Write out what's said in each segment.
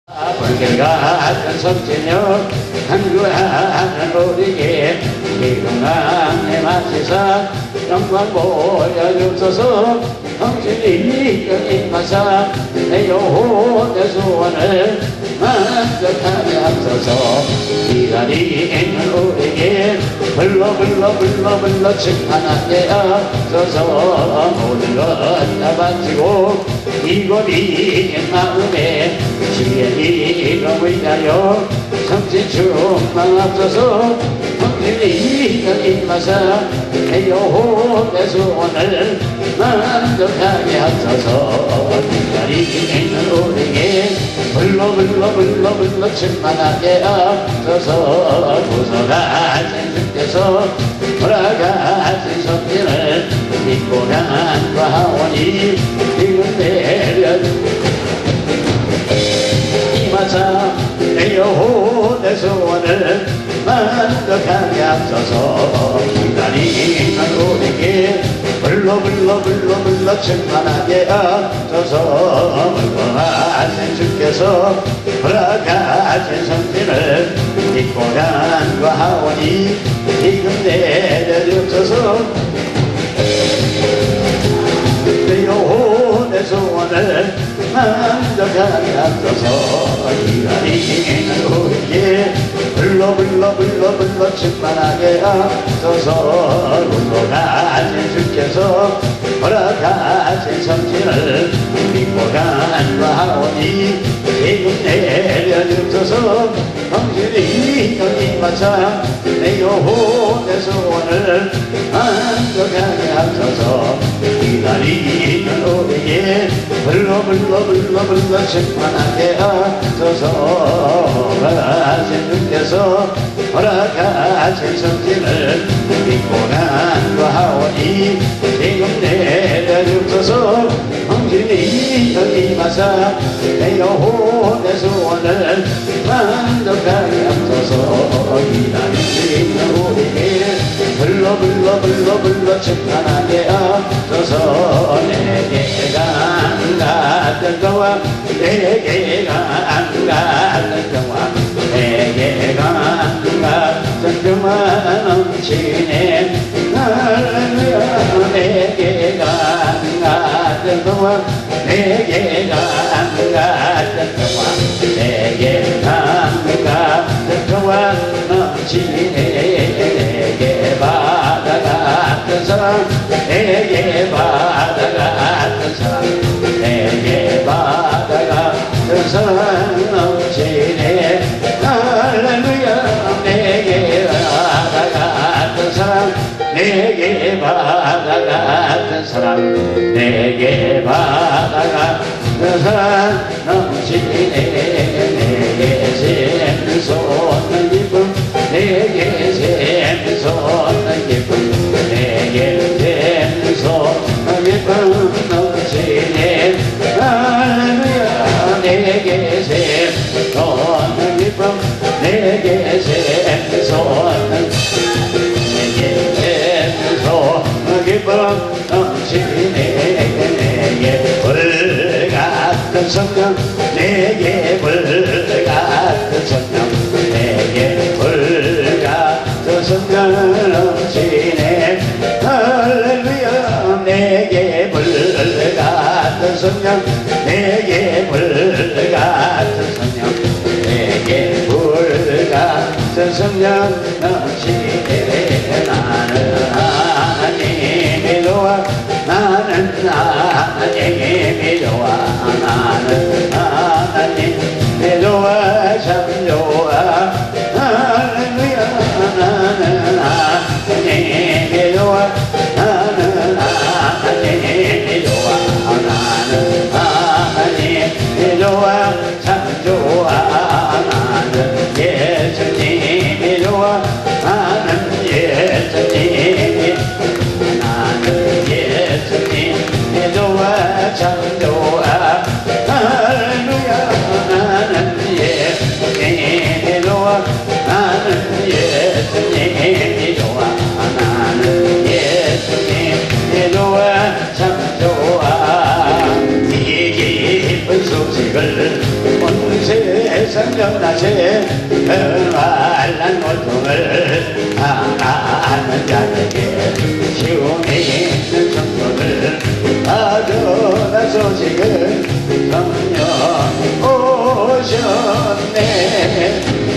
불길과 같은 성진여 한구하는 우리에게 이동강에 마치사 영광 보여주소서. 성진이 여기마사 내 영혼의 소원을 만족하게 하소서. 기다리는 우리에게 불러 칭찬하게 하소서. 모든 것 다 바치고 이고비인 마음에 주의 이름을 위하여 성진 충만하소서. 성진이 여기마사 내 영혼의 소원을 만족하게 하소서. 기다리는 우리에게 불러 충만하게 하소서. 부서가신 주께서 돌아가신 성진을 믿고 간과하오니 지금 내려주소서. 이마사 내 영혼의 소원을 만족하게 하소서. 기다리는 우리에게 불러 충만하게 하소서. 물고하신 주께서 돌아가신 성진을 믿고 간과하오니 지금 내려주소서. 내 영혼의 소원을 만족하게 하소서. 기다리는 우리에게 불러 충만하게 하소서. 물러가신 주께서 돌아가신 성진을 믿고 간과하오니 지금 내려주소서. 성진이 여기마사 내 영혼의 소원을 만족하게 하소서. 기다리는 우리에게 불러 충만하게 하소서. 돌아가신 주께서 돌아가신 성진을 믿고 간과하오니 지금 내려주소서. 성진이 여기마사 내 영혼의 소원을 만족하게 하소서. 기다리는 우리에게 불러 충만하게 하소서. 내게가 안 갔던 저와 내게가 안 갔던 저와 내게가 안 갔던 저와 넘치네. 할렐루야. 내게가 안 갔던 저와 내게가 안 갔던 저와 내게가 안 갔던 저와 넘치네. 내게 바다 같은 사랑 내게 바다 같은 사랑 내게 바다 같은 사랑 넘치네. 할렐루야. 내게 바다 같은 사랑 내게 바다 같은 사랑 내게 바다 같은 사랑 넘치네. 내게 샘솟는 기쁨 내게 샘솟는 기쁨 내게 샘솟는 기쁨 넘치네. 할렐루야. 내게 샘솟는 기쁨 내게 샘솟는 기쁨 넘치네. 내게 불 같은 성령 내게 불 같은 성령 내게 불 같은 성령 넘치네. 할렐루야. 내게 불 같은 성령 내게 불 같은 성령 내게 불 같은 성령 넘치네. 나는 하나님이 좋아 나는 하나님이 좋아 나는 하나님이 좋아 참 좋아. 할렐루야. 나는 하나님이 좋아 나는 하나님이 좋아 나는 하나님이 좋아 참 좋아. 나는 예수님이 좋아 성령나세 말란 고통을 당하는 자에게 시온에 있는 성도들 받으라 소식을 성령 오셨네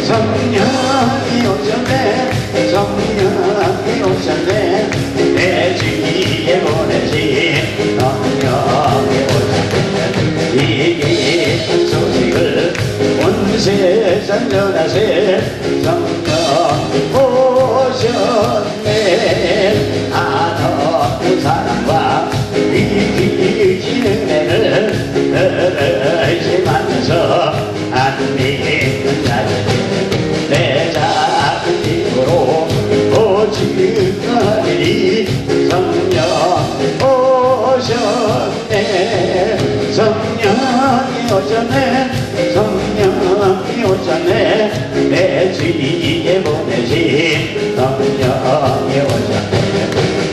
성령이 오셨네 성령이 오셨네 내 주위에 보내신 성령이 오셨네 이 깊은 소식을 온 세상 전하세 성령 오셨네 한없는 사랑과 이 귀신 은혜를 의심하면서 안 믿는 자들이 내 작은 힘으로 오직 하리니 성령 오셨네 성령이 오셨네 성령이 오셨네 내 주위에 보내신 성령이 오셨네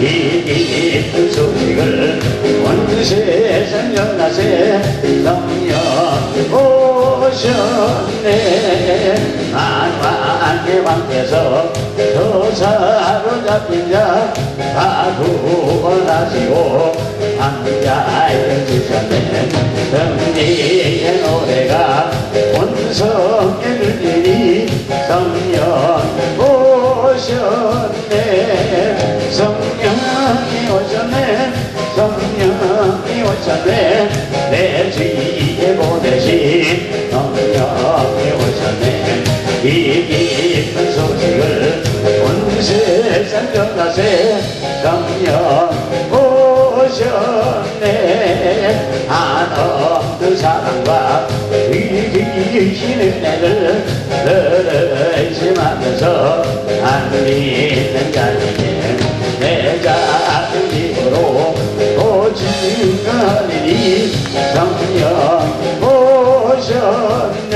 이 깊은 소식을 온 세상 전하세 성령 오셨네 만왕의 왕께서 저 사로잡힌 자 다 구원하시고 함께하여 주셨네 승리의 노래가 온 성에 들리니 성령 오셨네 성령이 오셨네 성령이 오셨네 내 주위에 보내신 성령이 오셨네 이 깊은 소식을 온 세상 전하세 성령 오셨네 한없는 사랑과 이 귀신 은혜를 의심하면서 안 믿는 자에게 내 작은 힘으로 오직 하리니 성령 오셨네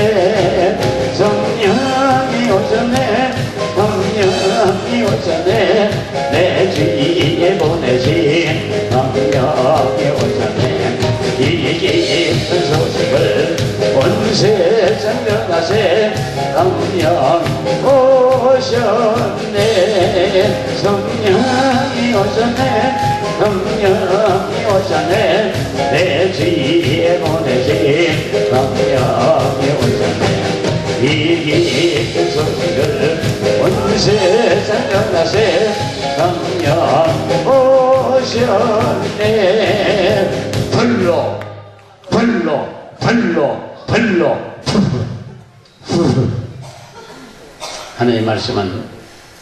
성령이 오셨네 성령이 오셨네 내 주위에 보내신 성령이 오셨네 이 깊은 소식을 온 세상 전하세 성령 오셨네 성령이 오셨네 성령이 오셨네 내 주위에 보내신 성령이 오셨네 이 깊은 소식을 온 세상 전하세 성령 오셨네 불로 불로 불로 불로 하나님 말씀은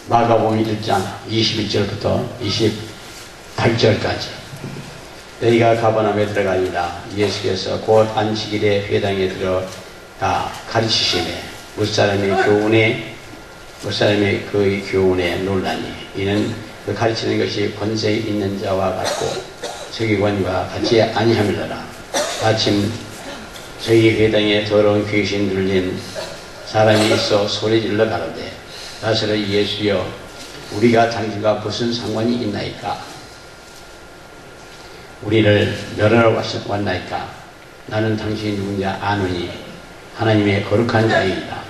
마가복음 1장 21절부터 28절까지 너희가 가버나움에 들어가니라 예수께서 곧 안식일에 회당에 들어가 가르치시매 무사람의 그 교훈에 놀라니 이는 그 가르치는 것이 권세 있는 자와 같고 서기관과 같이 아니함이더라 아침 저희 회당에 더러운 귀신 들린 사람이 있어 소리질러 가로되 나사렛 예수여 우리가 당신과 무슨 상관이 있나이까 우리를 멸하러 왔나이까 나는 당신이 누군지 아노니 하나님의 거룩한 자이다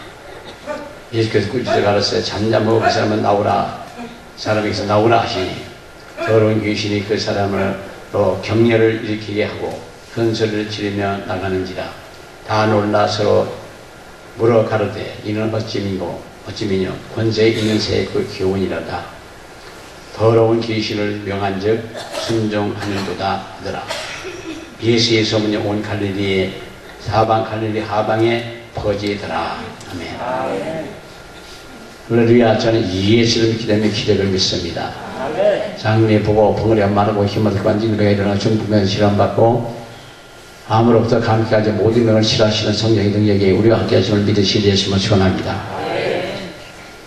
예수께서 꾸짖어 가로되 잠잠하고 그 사람은 나오라 사람에게서 나오라 하시니 더러운 귀신이 그 사람으로 격려를 일으키게 하고 큰 소리를 지르며 나가는지라 다 놀라 서로 물어 가로되 이는 어찌미뇨 권세 있는 새의 그 교훈이라다 더러운 귀신을 명한즉 순종하는도다 하더라 예수의 소문이 온 갈릴리 하방에 퍼지더라 아멘. 할렐루야. 저는 예수를 믿기 때문에 기적을 믿습니다. 장래 보고 벙어리가 마르고 힘을 들고 앉으니까 일어나 중풍면 실험받고 아무로부터 감기까지 모든 명을 실하시는 성령의 능력에 우리와 함께 하심을 믿으시 예수님을 축원합니다.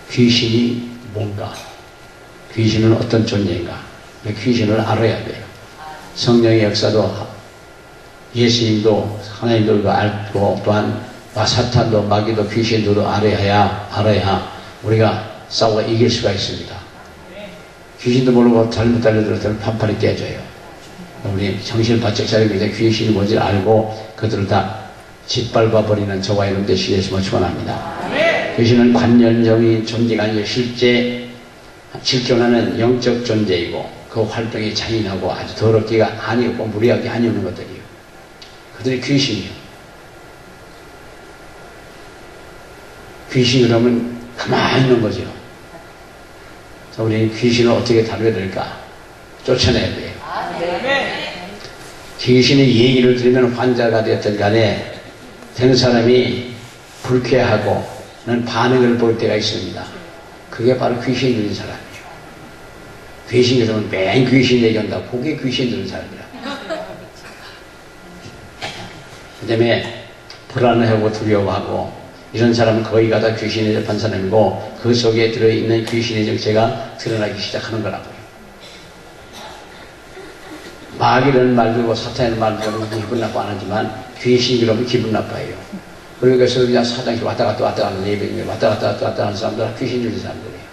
귀신이 뭔가? 귀신은 어떤 존재인가? 귀신을 알아야 돼요. 성령의 역사도 예수님도 하나님도 알고 또한 사탄도 마귀도 귀신도 알아야 우리가 싸워 이길 수가 있습니다. 귀신도 모르고 잘못 달려들었다면 판판이 깨져요. 우리 정신을 바짝 차리고 이제 귀신이 뭔지 알고 그들을 다 짓밟아 버리는 저와 여러분 되시게 해서 축원합니다. 귀신은 관념적인 존재가 아니라 실존하는 영적 존재이고 그 활동이 잔인하고 아주 더럽기가 아니고 무리하게 아니오는 것들이요. 그들이 귀신이요. 귀신이 그러면 가만히 있는 거죠. 우리는 귀신을 어떻게 다뤄야 될까? 쫓아내야 돼요. 귀신의 얘기를 들으면 환자가 되었든 간에 되는 사람이 불쾌하고는 반응을 볼 때가 있습니다. 그게 바로 귀신이 들린 사람이에요. 귀신이 들으면 맨 귀신 얘기한다고 그게 귀신 들린 사람이라. 그 다음에 불안해하고 두려워하고 이런 사람은 거의 다 귀신에 접한 사람이고 그 속에 들어있는 귀신의 정체가 드러나기 시작하는 거라고요. 마귀라는 말도 사탄이라는 말도 기분 나빠 안 하지만 귀신이 그러면 기분 나빠해요. 그래서 그냥 사장실 왔다 갔다 하는 예배인데 왔다 갔다 하는 사람들은 귀신 들린 사람들이에요.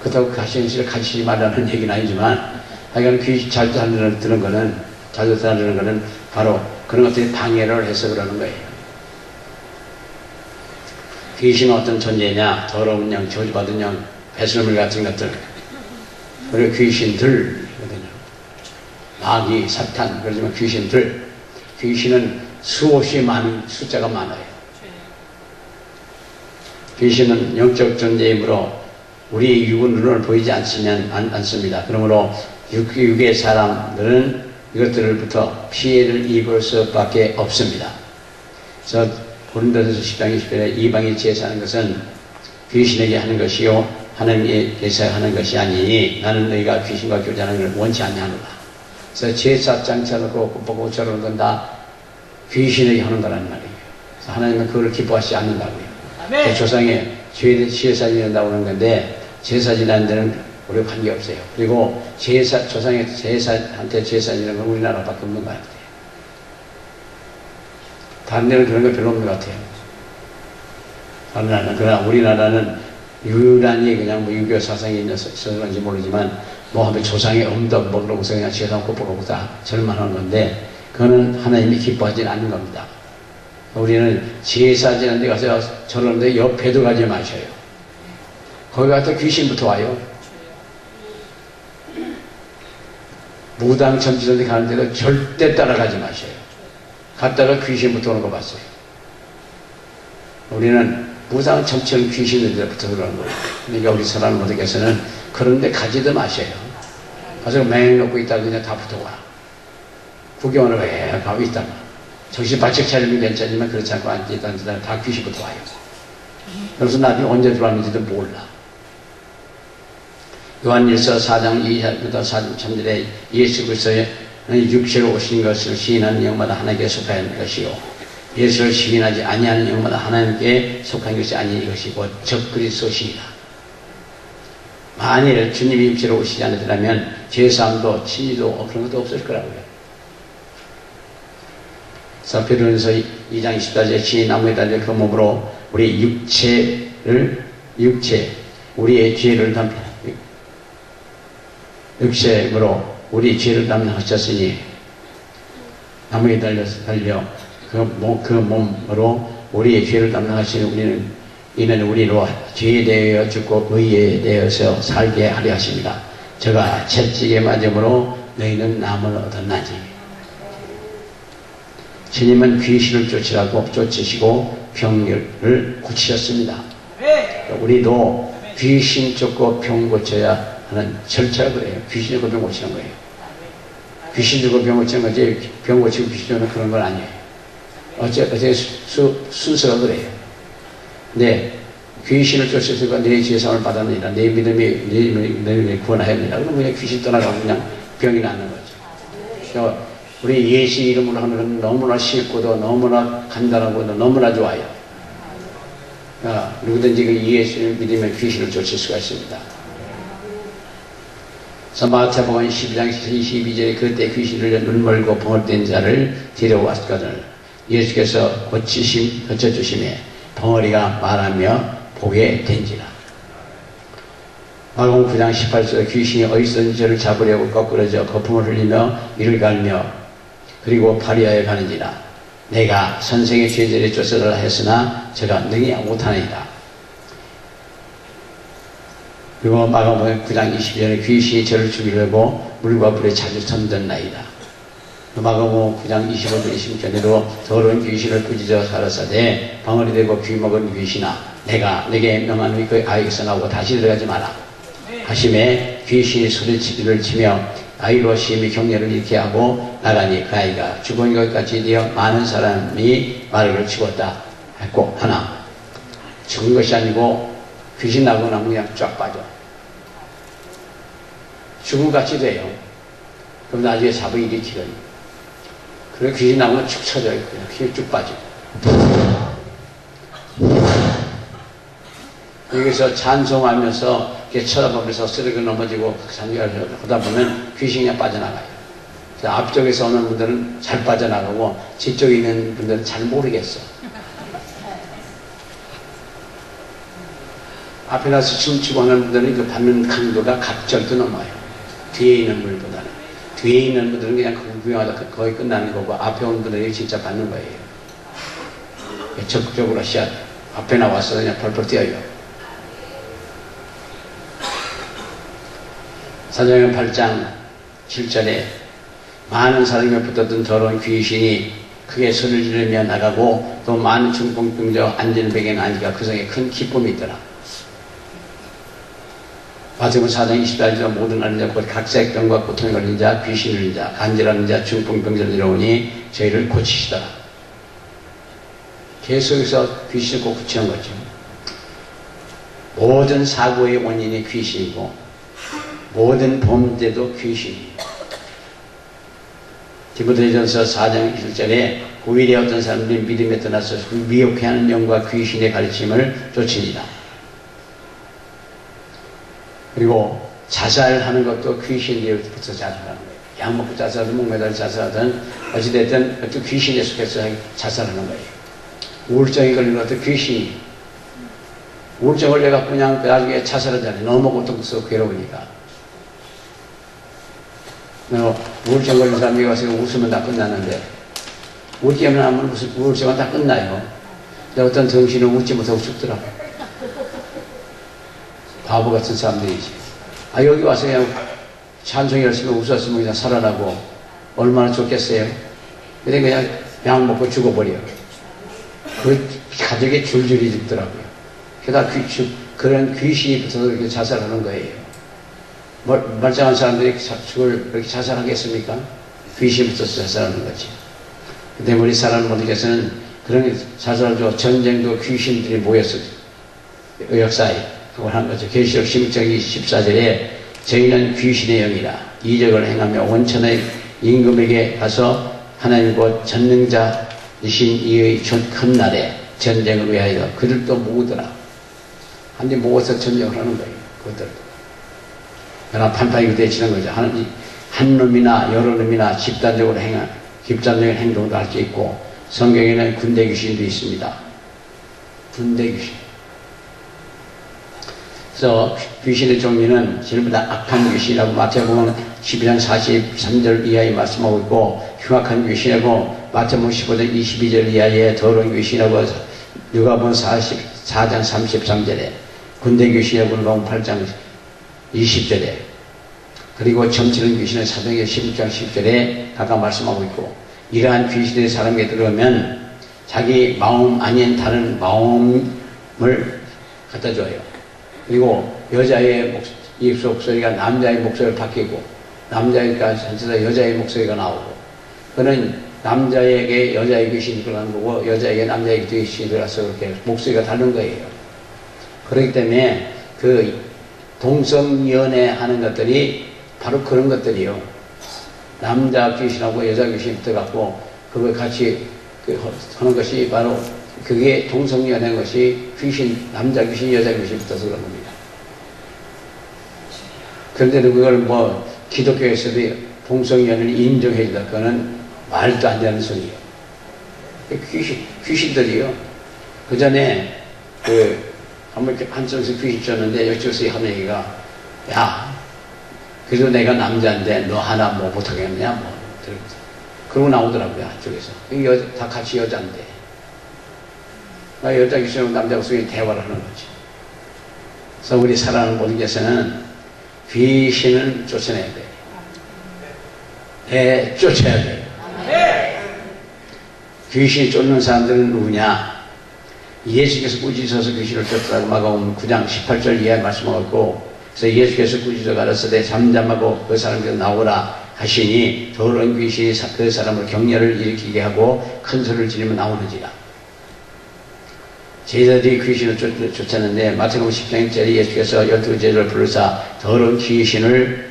그렇다고 가시실 가시지 말라는 얘기는 아니지만 하여간 귀신 잘 들은 거는 바로 그런 것들이 방해를 해서 그러는 거예요. 귀신은 어떤 존재냐? 더러운 양, 저주받은 양, 배설물 같은 것들. 그리고 귀신들이거든요. 마귀, 사탄, 그러지만 귀신들. 귀신은 수없이 많은 숫자가 많아요. 귀신은 영적 존재이므로 우리 육은 눈을 보이지 않습니다. 그러므로 육의 사람들은 이것들로부터 피해를 입을 수밖에 없습니다. 그래서 고린도전서 10장 20절에 이방인 제사하는 것은 귀신에게 하는 것이요 하나님께서 하는 것이 아니니 나는 너희가 귀신과 교제하는 것을 원치 아니하노라. 그래서 제사 장차놓고 꽃보고 저러는 건 다 귀신에게 하는 거라는 말이에요. 그래서 하나님은 그걸 기뻐하지 않는다고요. 그 조상의 제사 지낸다고 하는 건데 제사 지내는 데는 우리가 관계없어요. 그리고 조상의 제사한테 제사 지내는 건 우리나라밖에 없는 것 같아요. 다른 데는 그런 거 별로 없는 것 같아요. 다른 나라는. 그러나 우리나라는 유난히 그냥 뭐 유교 사상이 있어서 그런지 모르지만 뭐 하면 조상의 엄덕 먹으러고서 그냥 제사 꽃보고 다 절만하는 건데 그거는 하나님이 기뻐하지 않는 겁니다. 우리는 제사 지는 데 가서 저러는데 옆에도 가지 마셔요. 거기 가서 귀신부터 와요. 무당 점지선에 가는데도 절대 따라가지 마셔요. 갔다가 귀신부터 오는 거 봤어요. 우리는 무당 점치는 귀신들부터 그러는 거예요. 그러니까 우리 사람 모두께서는 그런데 가지도 마셔요. 가서 맹 놓고 있다가 그냥 다 붙어와. 구경하러 가고 있다가 정신 바짝 차리면 괜찮지만 그렇지 않고 앉아있다는 사람 다 귀신부터 와요. 그래서 나중에 언제 들어왔는지도 몰라. 요한일서 4장 2절부터 4장 3절에 예수 그리스도의 육체로 오신 것을 시인하는 영마다 하나님께 속한 것이요 예수를 시인하지 아니하는 영마다 하나님께 속한 것이 아닌 것이고 적 그리스도시니라. 만일 주님이 육체로 오시지 않으시라면 제사함도 친위도 그런 것도 없을 거라고요. 그래서 베드로전서 2장 24절에 친히 나무에 달려 그 몸으로 우리 우리의 죄를 육체로 우리 죄를 담당하셨으니 나무에 달려 그 몸으로 우리의 죄를 담당하시니 이는 우리로 죄에 대하여 죽고 의에 대해서 살게 하려 하십니다. 저가 채찍에 맞음으로 너희는 남을 얻었나니. 주님은 귀신을 쫓으시고 병을 고치셨습니다. 우리도 귀신 쫓고 병 고쳐야 하는 절차가 그래요. 귀신 쫓고 병 고치는 거예요. 귀신 쫓고 병 고치는 거지 병 고치고 귀신 쫓는 그런 건 아니에요. 어째 순서가 그래요. 네, 귀신을 쫓으시고 내 죄상을 받았느니라. 내 믿음이 너희를 구원하였느니라. 그러면 그냥 귀신 떠나가고 그냥 병이 낫는 거죠. 우리 예수 이름으로 하는 건 너무나 쉽고도 너무나 간단하고도 너무나 좋아요. 누구든지 그 예수를 믿으면 귀신을 쫓을 수가 있습니다. 마태복음 12장 22절에 그때 귀신을 눈멀고 벙어리된 자를 데려왔거든 예수께서 고쳐주심에 벙어리가 말하며 보게 된지라. 마가복음 9장 18절에 귀신이 어디서든지 저를 잡으려고 거꾸러져 거품을 흘리며 이를 갈며 그리고 파리하여 가는지라. 내가 선생의 죄들에 쫓아달라 했으나 저가 능히 못하나이다. 그리고 마가복음 9장 20절에 귀신이 저를 죽이려고 물과 불에 자주 던졌나이다. 마가복음 9장 25절 26절에도 더러운 귀신을 꾸짖어 가라사대 방울이 되고 귀 먹은 귀신아 내가 내게 명하노니 그 아이에게서 나오고 다시 들어가지 마라 하심에 귀신이 소리를 치며 아이로 심히 경례를 잃게 하고 나가니 그 아이가 죽은 것까지 되어 많은 사람이 말을 치웠다 했고 하나 죽은 것이 아니고 귀신 나고 나면 그냥 쫙 빠져 죽은 것 같이 돼요. 그럼 나중에 잡아 일으키거니 그리고 귀신 나오면 축 쳐져요. 그냥 힘이 쭉 빠지고 여기서 찬송하면서 이렇게 쳐다보면서 쓰러져 넘어지고 상기를 하다 보면 귀신이 그냥 빠져나가요. 앞쪽에서 오는 분들은 잘 빠져나가고 뒤쪽에 있는 분들은 잘 모르겠어. 앞에 나서 춤추고 하는 분들은 그 받는 강도가 갑절도 넘어요. 뒤에 있는 분보다는. 뒤에 있는 분들은 그냥 구경하다 거의 끝나는 거고 앞에 오는 분들이 진짜 받는 거예요. 적극적으로 시작. 앞에 나와서 그냥 펄펄 뛰어요. 사도행전 8장 7절에 많은 사람이 붙었던 더러운 귀신이 크게 소리를 지르며 나가고 또 많은 중풍병자 앉은 베개는 앉으니까 그 성에 큰 기쁨이 있더라. 마태복음 4장 24절에 모든 앓는 자 곧 각색 병과 고통에 걸린 자 귀신 들린 자 간질하는 자 중풍병자를 이루오니 저희를 고치시더라. 계속해서 귀신을 꼭 고치는 거죠. 모든 사고의 원인이 귀신이고 모든 범죄도 귀신이에요. 디모데전서 4장 1절에 후일에 어떤 사람들이 믿음에 떠나서 미혹해하는 영과 귀신의 가르침을 쫓으니라. 그리고 자살하는 것도 귀신으로부터 자살하는 거예요. 약 먹고 자살하든 목매달 자살하든 어찌됐든 또 귀신에 속해서 자살하는 거예요. 우울증이 걸린 것도 귀신이 우울증 걸려갖고 그냥 나중에 자살하잖아요. 너무 고통스럽고 괴로우니까. 우울증 걸린 사람이 와서 웃으면 다 끝나는데 웃기만 하면 우울증은 다 끝나요. 근데 어떤 정신은 웃지 못하고 죽더라고. 바보 같은 사람들이지. 아 여기 와서 그냥 찬송이 열심히 웃었으면 그냥 살아나고 얼마나 좋겠어요. 근데 그냥 약 먹고 죽어버려. 그 가족이 줄줄이 죽더라고요. 게다가 그런 귀신이 붙어서 이렇게 자살하는 거예요. 멀쩡한 사람들이 그렇게 자살하겠습니까? 귀신이 붙어서 자살하는 거지. 근데 우리 사람들께서는 그런 자살도 전쟁도 귀신들이 모여서 역사에 그걸 한 거죠. 계시록 16장 14절에 저희는 귀신의 영이라 이적을 행하며 원천의 임금에게 가서 하나님 곧 전능자이신 이의 큰 날에 전쟁을 위하여 그들도 모으더라. 한데 모아서 전쟁을 하는 거예요. 그들도. 그러나 판판이 되치는 거죠. 한 놈이나 여러 놈이나 집단적인 행동도 할 수 있고 성경에는 군대 귀신도 있습니다. 군대 귀신. 그래서 귀신의 종류는 전부 다 악한 귀신이라고 마태복음 12장 43절 이하에 말씀하고 있고 흉악한 귀신이고 마태복음 15장 22절 이하에 더러운 귀신이라고 누가복음 44장 33절에 군대 귀신이라고 누가복음 8장 20절에 그리고 점치는 귀신은 사도행전 16장 10절에 각각 말씀하고 있고 이러한 귀신들이 사람에게 들어오면 자기 마음 아닌 다른 마음을 갖다 줘요. 그리고 여자의 목소리가 남자의 목소리를 바뀌고 남자니까 전체다 여자의 목소리가 나오고 그는 남자에게 여자의 귀신이 들어가는 거고 여자에게 남자의 귀신이 들어가서 그렇게 목소리가 다른 거예요. 그렇기 때문에 그 동성연애 하는 것들이 바로 그런 것들이요. 남자 귀신하고 여자 귀신이 붙어갖고 그걸 같이 하는 것이 바로 그게 동성연애인 것이 귀신, 남자 귀신, 여자 귀신이 붙어서 그런 겁니다. 그런데도 그걸 기독교에서도 동성연애를 인정해준다. 그거는 말도 안 되는 소리예요. 귀신들이요. 그 전에 한번 한쪽에서 귀신 쳤는데 이쪽에서 한 얘기가 야 그래도 내가 남자인데 너 하나 못하겠느냐 그러고 나오더라고요, 한쪽에서. 다 같이 여자인데. 나 여자 귀신하고 남자 귀신이 대화를 하는 거지. 그래서 우리 사랑하는 모든 교회에서는 귀신을 쫓아내야 돼. 쫓아야 돼. 귀신이 쫓는 사람들은 누구냐? 예수께서 꾸짖어서 귀신을 쫓더라고 마가복음 9장 18절 이하의 말씀하고, 그래서 예수께서 꾸짖어 가라사대 잠잠하고 그 사람께서 나오라 하시니 더러운 귀신이 그 사람을 격려를 일으키게 하고 큰 소리를 지르며 나오는지라. 제자들이 귀신을 쫓았는데 마태복음 10장짜리 예수께서 12제자를 불러서 더러운 귀신을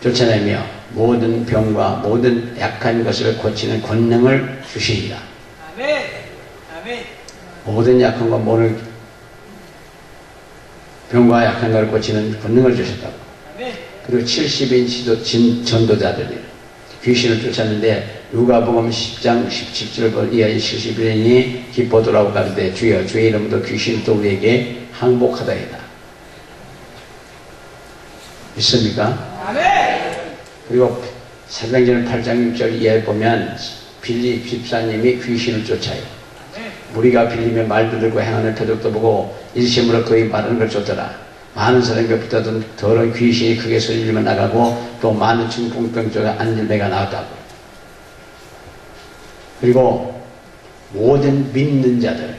쫓아내며 모든 병과 모든 약한 것을 고치는 권능을 주시니라. 아멘. 아멘. 모든 약한 것, 모든 병과 약한 것을 고치는 권능을 주셨다고. 아멘. 그리고 70인 전도자들이 귀신을 쫓았는데 누가복음 10장 17절 이하의 71인이 기뻐하더라고 가르되 주여 주의 이름으로 귀신을 또 우리에게 항복하다이다. 믿습니까? 아멘. 그리고 사도행전 8장 6절 이하에 보면 빌립 집사님이 귀신을 쫓아요. 우리가 빌립의 말도 들고 행하는 표적도 보고 일심으로 그의 말하는 걸 쫓더라. 많은 사람이 붙었던 더러운 귀신이 크게 소리를 나가고 또 많은 중풍병자가 안질매가 나왔다고. 그리고 모든 믿는 자들,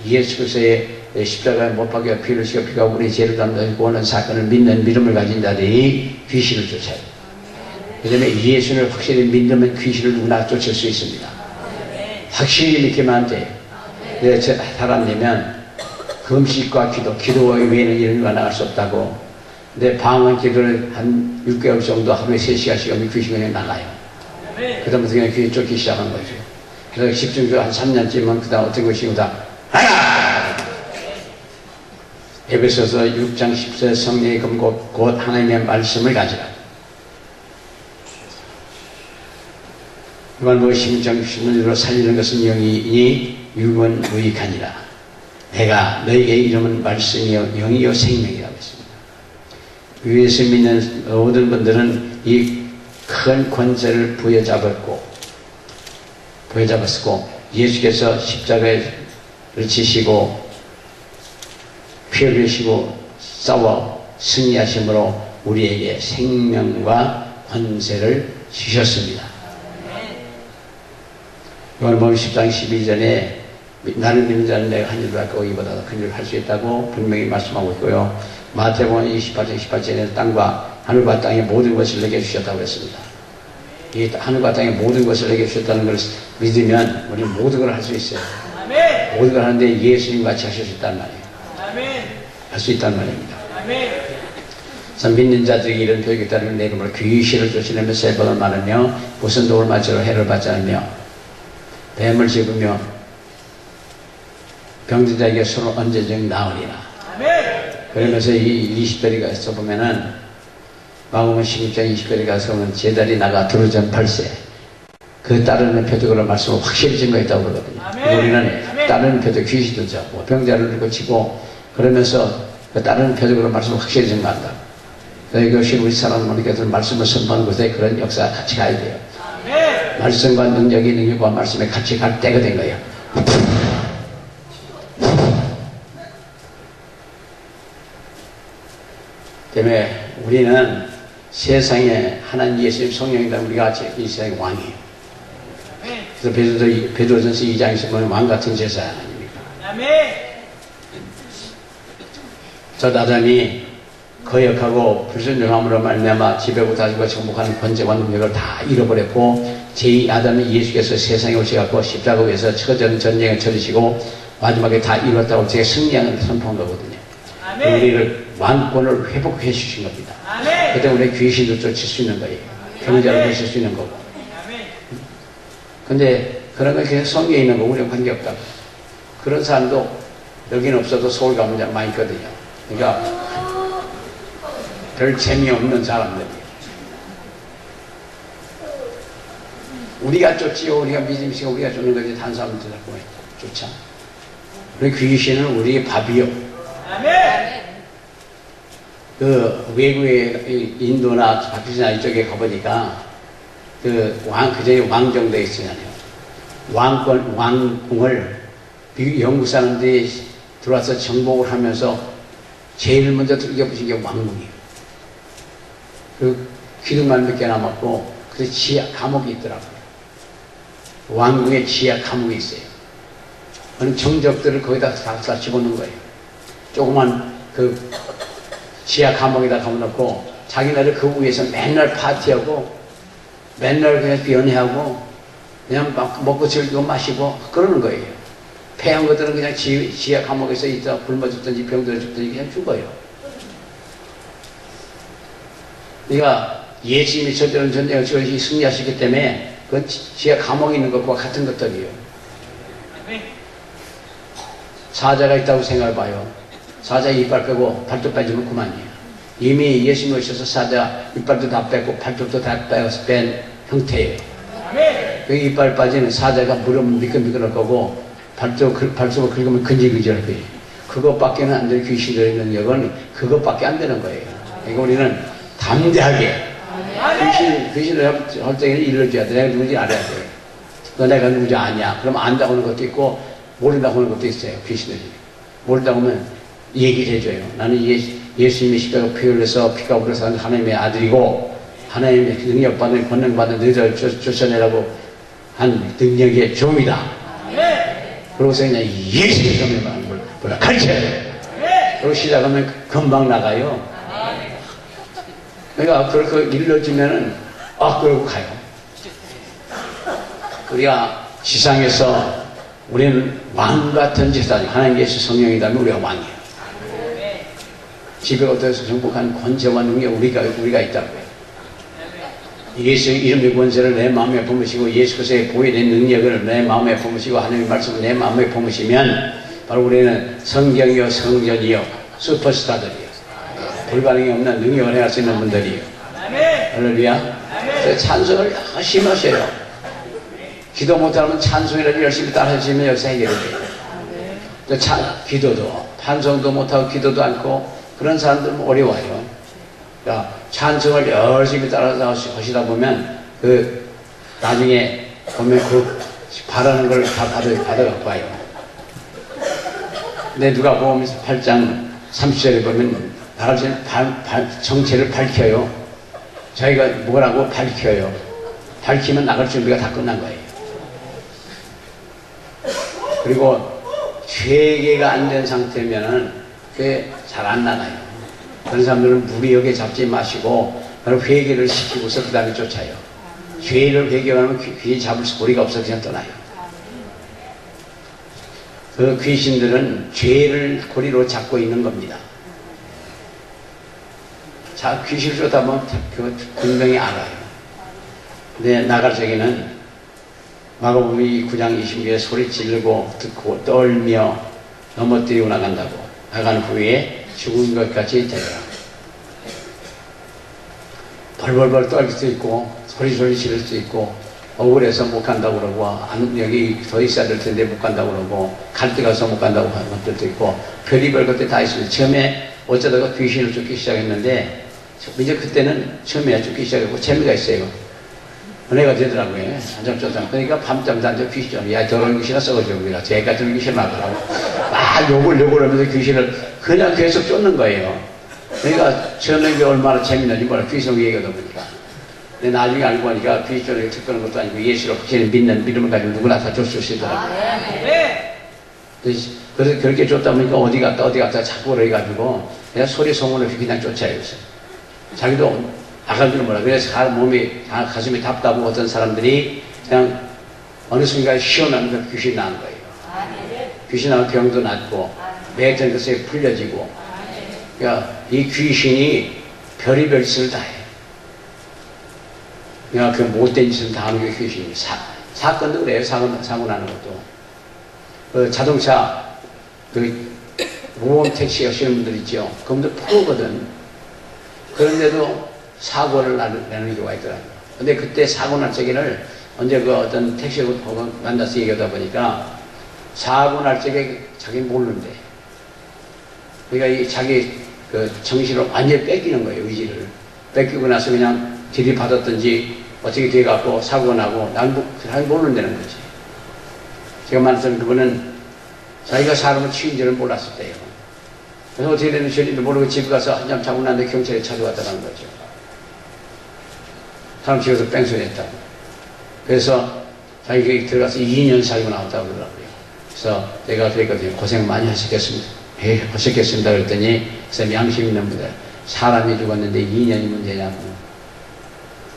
예수 그리스도의 십자가에 못 박혀 피를 흘려 피가 우리 죄를 담당하고 하는 사건을 믿는 믿음을 가진 자들이 귀신을 쫓아요. 그 다음에 예수를 확실히 믿으면 귀신을 누구나 쫓을 수 있습니다. 확실히 믿기만 돼. 내가 사람 되면 금식과 기도 외에는 이런 거 나갈 수 없다고. 근데 방언 기도를 한 6개월 정도 하루에 3시간씩 하면 귀신이 그냥 나가요. 그 다음부터 그냥 귀신 쫓기 시작한 거죠. 그래서 집중적으로 한 3년쯤은 그 다음 어떤 것이 오다 에베소서 6장 10절 성령의 검고 곧 하나님의 말씀을 가지라. 이건 뭐 심정 신문으로 살리는 것은 영이니 육은 무익하니라. 내가 너에게 이름은 말씀이요 영이요 생명이라고 했습니다. 위에서 믿는 모든 분들은 이 큰 권세를 부여잡았고 예수께서 십자가를 지시고 피 흘리시고 싸워 승리하심으로 우리에게 생명과 권세를 주셨습니다. 요한복음 10장 12절에 나를 믿는 자는 내가 한 일도 할고 이보다 더 큰 일을 할 수 있다고 분명히 말씀하고 있고요. 마태복음 28장 18절에 땅과 하늘과 땅의 모든 것을 내게 주셨다고 했습니다. 이 하늘과 땅의 모든 것을 내게 주셨다는 것을 믿으면 우리는 모든 걸 할 수 있어요. 아멘. 모든 걸 하는데 예수님 같이 하실 수 있단 말이에요. 아멘. 할 수 있단 말입니다. 아멘. 그래서 믿는 자들이 이런 표적에 따르면 내 이름으로 귀신을 쫓아내며 세번을 많으며 무슨 독을 맞으러 해를 받지 않으며 뱀을 집으며 병든 자에게 손을 언제든지 나으리라. 아멘. 그러면서 이 20절에 가서 보면은 마가복음 16장 20절에 가서 보면 제자리 나가 두루전 8세 그 따르는 표적으로 말씀을 확실히 증거했다고 그러거든요. 우리는 따르는 표적 귀신도 잡고 병자를 고치고 그러면서 그 따르는 표적으로 말씀을 확실히 증거한다. 이것이 우리 사람 모니까들 말씀을 선포하는 곳에 그런 역사가 같이 가야 돼요. 말씀과 능력과 말씀에 같이 갈 때가 된 거예요. 때문에 우리는 세상에 하나님 예수님 성령이다 우리가 이 세상의 왕이에요. 그래서 베드로전서 2장에서 보면 왕 같은 제사 아닙니까? 저 나단이 거역하고 불순종함으로 말미암아 지배고 다스리고 정복하는 권세와 능력을 다 잃어버렸고 제2아담이 예수께서 세상에 오셔갖고 십자가 위에서 처전 전쟁을 치르시고 마지막에 다 이뤘다고 제가 승리하는 선포한 거거든요. 우리를 왕권을 회복해 주신 겁니다. 그때 우리 귀신도 쫓을 수 있는 거예요. 병자를 고칠 수 있는 거고. 근데 그런 거 그냥 성경에 있는 거 우리는 관계없다고. 그런 사람도 여기는 없어도 서울 가면 많이 있거든요. 그러니까 별 재미없는 사람들이에요. 우리가 쫓지요. 우리가 믿음이시고 우리가 쫓는 거지. 다른 사람들 자꾸 쫓아. 우리 귀신은 우리의 밥이요. 그 외국의 인도나 파키스탄 이쪽에 가보니까 그전에 왕정대에 있었잖아요. 왕궁을 영국 사람들이 들어와서 정복을 하면서 제일 먼저 들겨부신 게 왕궁이에요. 그 기둥만 몇 개 남았고, 그 지하 감옥이 있더라고요. 왕궁에 지하 감옥이 있어요. 그런 정적들을 거기다 다 집어넣은 거예요. 조그만 그 지하 감옥에다 감아놓고, 자기네를 그 위에서 맨날 파티하고, 맨날 그냥 연애하고, 그냥 막 먹고 즐기고 마시고 그러는 거예요. 패한 것들은 그냥 지하 감옥에서 있다 굶어 죽든지 병들어 죽든지 그냥 죽어요. 그러니까 예수님이 저들은 전쟁을 저것이 승리하시기 때문에 그건 지하 감옥에 있는 것과 같은 것들이에요. 사자가 있다고 생각해봐요. 사자 이빨 빼고 발톱 빼주면 그만이에요. 이미 예수님 오셔서 사자 이빨도 다 빼고 발톱도 다 빼서 뺀 형태예요. 그 이빨 빠지는 사자가 물으면 미끌미끌할 거고 발톱을 긁으면 근질근질할 거예요. 그것밖에는 안 되는 귀신들의 능력은 그것밖에 안 되는 거예요. 그러니까 우리는 담대하게 귀신을 할 때는 일러줘야 돼. 내가 누군지 알아야 돼. 너 내가 누군지 아냐. 그럼 안다고 하는 것도 있고 모른다고 하는 것도 있어요. 귀신들이. 모른다고 하면 얘기를 해줘요. 나는 예수님의 십자가 피 흘려서 피가 흘러서 하나님의 아들이고 하나님의 능력받은 권능받은 너희를 쫓아내라고 한 능력의 종이다. 그러고서 그냥 예수의 성령만 몰라 가르쳐야 돼. 그러고 시작하면 금방 나가요. 그러니까 그렇게 일러주면은 그러고 가요. 우리가 지상에서 우리는 왕 같은 제사장, 하나님 예수 성령이라면 우리가 왕이에요. 집에 어디서 정복한 권세와 능력 우리가 있다고요. 예수 이름의 권세를 내 마음에 품으시고 예수께서의 보여낸 능력을 내 마음에 품으시고 하나님의 말씀을 내 마음에 품으시면 바로 우리는 성경이요 성전이요 슈퍼스타들이요 불가능이 없는 능력을 행할 수 있는 분들이요. 할렐루야. 찬송을 열심히 하셔요. 기도 못하면 찬송이라도 열심히 따라하시면 역사 해결돼요. 기도도 찬송도 못하고 기도도 않고 그런 사람들은 어려워요. 그러니까 찬송을 열심히 따라서 하시다 보면 나중에 보면 바라는 걸 다 받아갖고 와요. 근데 누가 보면서 8장 30절에 보면 나라는 정체를 밝혀요. 자기가 뭐라고 밝혀요. 밝히면 나갈 준비가 다 끝난 거예요. 그리고 회개가 안 된 상태면은 그게 잘 안 나가요. 그런 사람들은 무리하게 잡지 마시고 회개를 시키고서 그 다음에 쫓아요. 죄를 회개하면 귀에 잡을 고리가 없어 그냥 떠나요. 그 귀신들은 죄를 고리로 잡고 있는 겁니다. 자, 귀신을 쫓아보면 그거 분명히 알아요. 근데 나갈 적에는 마가복음 9장 20절에 소리 지르고 듣고 떨며 넘어뜨리고 나간다고. 나간 후에 죽은 것 같이 되더라. 벌벌벌 떨 수도 있고 소리 지를 수도 있고 억울해서 못 간다고 그러고 여기 더 있어야 될 텐데 못 간다고 그러고 갈 데 가서 못 간다고 하는 것들도 있고 별의별 것들 다 있습니다. 처음에 어쩌다가 귀신을 쫓기 시작했는데 이제 그때는 처음에 쫓기 시작했고 재미가 있어요. 은혜가 되더라고요. 한참 쫓아. 그러니까 밤잠도 안 자고 귀신 좀, 야, 저런 귀신아 썩어져. 우리가 쟤 같은 귀신 맞더라고. 막 욕을 하면서 귀신을 그냥 계속 쫓는 거예요. 그러니까 처음에 이게 얼마나 재밌는지 몰라. 귀신 얘기하다 보니까. 근데 나중에 알고 보니까 귀신 쫓는 게 특별한 것도 아니고 예수를 확실히 믿는 믿음을 가지고 누구나 다 쫓을 수 있더라고요. 그래서 그렇게 쫓다 보니까 어디 갔다 자꾸 그래가지고 그냥 소리 소문을 그냥 쫓아요. 자기도 나갈 줄 몰라. 그래서 몸이 가슴이 답답하고 어떤 사람들이 그냥 어느 순간 시원하면서 귀신이 나는 거예요. 귀신 나면 병도 낫고 매했던 것에 풀려지고. 그러니까 이 귀신이 별의별 짓을 다 해요. 그러니까 그 못된 짓을 다 하는 게 귀신이. 사건도 그래요. 사고 나는 것도. 자동차 모범 택시 하시는 분들 있죠. 그분들 프로거든. 그런데도 사고를 내는 경우가 있더라고요. 근데 그때 사고 날 적에는 언제 어떤 택시를 만나서 얘기하다 보니까 사고 날 적에 자기 모르는데. 그러니까 자기 정신을 완전히 뺏기는 거예요, 의지를. 뺏기고 나서 그냥 들이받았든지 어떻게 돼갖고 사고가 나고 난 사람이 모른다는 거지. 제가 말했던 그분은 자기가 사람을 치인 줄을 몰랐을 때예요. 그래서 어떻게 되는지 저리도 모르고 집에 가서 한참 자고 났는데 경찰에 찾아왔다는 거죠. 사람 집에서 뺑소니 했다고. 그래서 자기가 들어가서 2년 살고 나왔다고 그러더라고요. 그래서 내가 그랬거든요. 고생 많이 하셨겠습니다. 하셨겠습니다. 그랬더니 쌤 양심 있는 분들 사람이 죽었는데 2년이 문제냐고